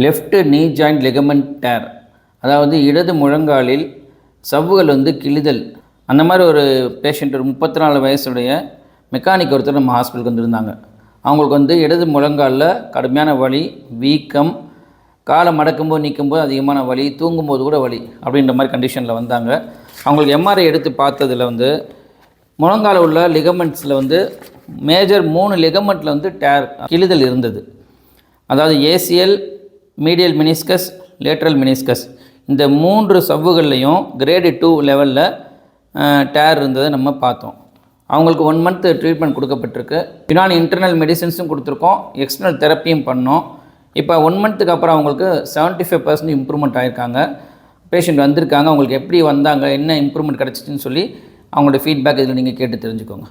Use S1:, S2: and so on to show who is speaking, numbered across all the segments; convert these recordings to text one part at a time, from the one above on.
S1: Left நீ joint ligament dare, அதாவது இடது முழங்காலில் சவ்வுகள் கிழிதல். அந்த மாதிரி ஒரு பேஷண்ட், ஒரு 34 வயசுடைய மெக்கானிக் ஒருத்தர் நம்ம ஹாஸ்பிட்டலுக்கு வந்திருந்தாங்க. அவங்களுக்கு இடது முழங்காலில் கடுமையான வலி, வீக்கம், காலை மடக்கும்போது நீக்கும்போது அதிகமான வலி, தூங்கும்போது கூட வலி அப்படின்ற மாதிரி கண்டிஷனில் வந்தாங்க. அவங்களுக்கு எம்ஆர்ஐ எடுத்து பார்த்ததில் முழங்கால உள்ள லிகமெண்ட்ஸில் மேஜர் 3 லிகமெண்ட்டில் டேர், கிழிதல் இருந்தது. அதாவது ACL, medial meniscus, lateral meniscus, இந்த 3 சவ்வுகள்லையும் கிரேடு 2 லெவலில் டேர் இருந்ததை நம்ம பார்த்தோம். அவங்களுக்கு 1 மந்த் ட்ரீட்மெண்ட் கொடுக்கப்பட்டிருக்கு. பின்னாடி இன்டர்னல் மெடிசின்ஸும் கொடுத்துருக்கோம், எக்ஸ்டர்னல் தெரப்பியும் பண்ணோம். இப்போ 1 மந்த்துக்கு அப்புறம் அவங்களுக்கு 75% இம்ப்ரூவ்மெண்ட் ஆகியிருக்காங்க. பேஷண்ட் வந்திருக்காங்க, அவங்களுக்கு எப்படி வந்தாங்க, என்ன இம்ப்ரூவ்மெண்ட் கிடச்சிச்சின்னு சொல்லி அவங்களோட ஃபீட்பேக் இதில் நீங்கள் கேட்டு தெரிஞ்சுக்கோங்க.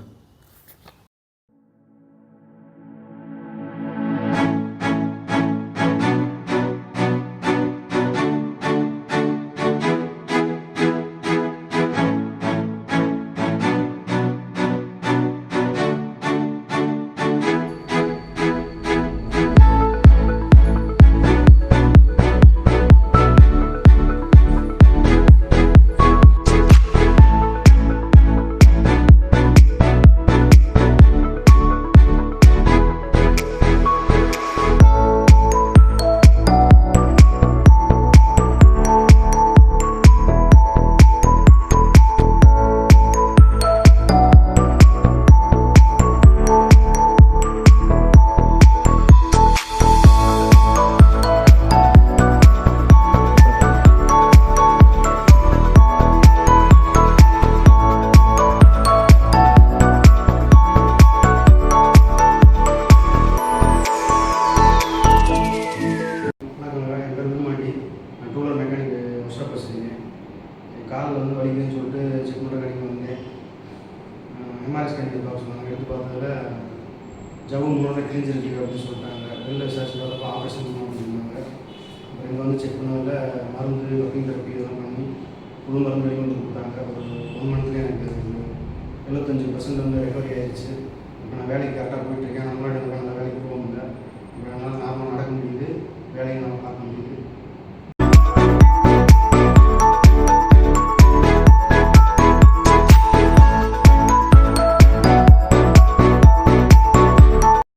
S2: காலில் வலிக்குதுன்னு சொல்லிட்டு செக் பண்ணுறதுக்கு வந்தேன். எம்ஆர்ஐ ஸ்கேன் எடுத்து சொன்னாங்க. எடுத்து பார்த்ததில் ஜவ்வு மூலம் கிழிஞ்சிருக்கு அப்படின்னு சொல்லிட்டாங்க. வெளில விசாரிச்சு பார்த்தப்போ ஆப்ரேஷன் பண்ணணும் அப்படின்னு சொன்னாங்க. அப்புறம் இங்கே செக் பண்ணதில் மருந்து, ஒர்க்கிங் தெரப்பி இதெல்லாம் பண்ணி புது மருந்து வெளியே கொடுத்தாங்க. ஒரு 1 மந்த்லேயே எனக்கு 75% ரெக்கவரி ஆகிடுச்சு. இப்போ நான் வேலைக்கு கரெக்டாக போயிட்டுருக்கேன். நம்மளோட அந்த வேலைக்கு போக முடியல. இப்போ என்னால் நார்மலாக நடக்க முடியுது, வேலையை நம்ம பார்க்க முடியுது.